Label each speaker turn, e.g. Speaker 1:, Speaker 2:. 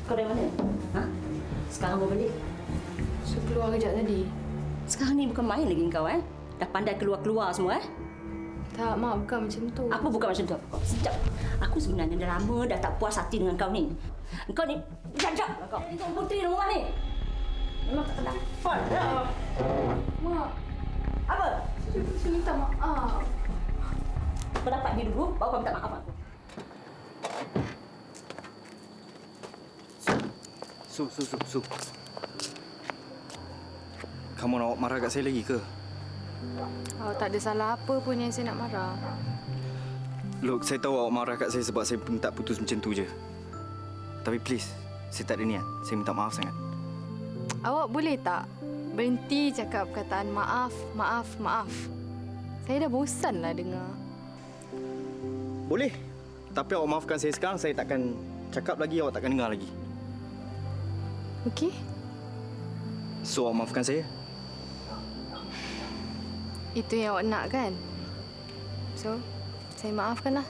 Speaker 1: Kau dari mana? Ha? Sekarang mau balik?
Speaker 2: Saya keluar kejap tadi.
Speaker 1: Sekarang ni bukan main lagi kau, Dah pandai keluar-keluar semua,
Speaker 2: Tak, Mak, bukan macam tu.
Speaker 1: Apa bukan macam tu? Sekejap. Aku sebenarnya dah lama dah tak puas hati dengan kau ni. Kau ni jajak kau. Kau puteri rumah ni. Memang tak kenal.
Speaker 2: Mak,
Speaker 1: Apa?
Speaker 2: saya minta maaf.
Speaker 1: Kau dapat dia dulu, baru kau minta maaf aku.
Speaker 3: Su. Kamu nak marah kat saya lagi ke?
Speaker 2: Awak tak ada salah apa pun yang saya nak marah.
Speaker 3: Look, saya tahu awak marah kat saya sebab saya minta putus macam tu je. Tapi please, saya tak ada niat. Saya minta maaf sangat.
Speaker 2: Awak boleh tak berhenti cakap perkataan maaf, maaf, maaf? Saya dah bosan lah dengar.
Speaker 3: Boleh. Tapi awak maafkan saya sekarang, saya takkan cakap lagi, awak takkan dengar lagi.
Speaker 2: Okey?
Speaker 3: So, awak maafkan saya?
Speaker 2: Itu yang awak nak kan? So, saya maafkanlah.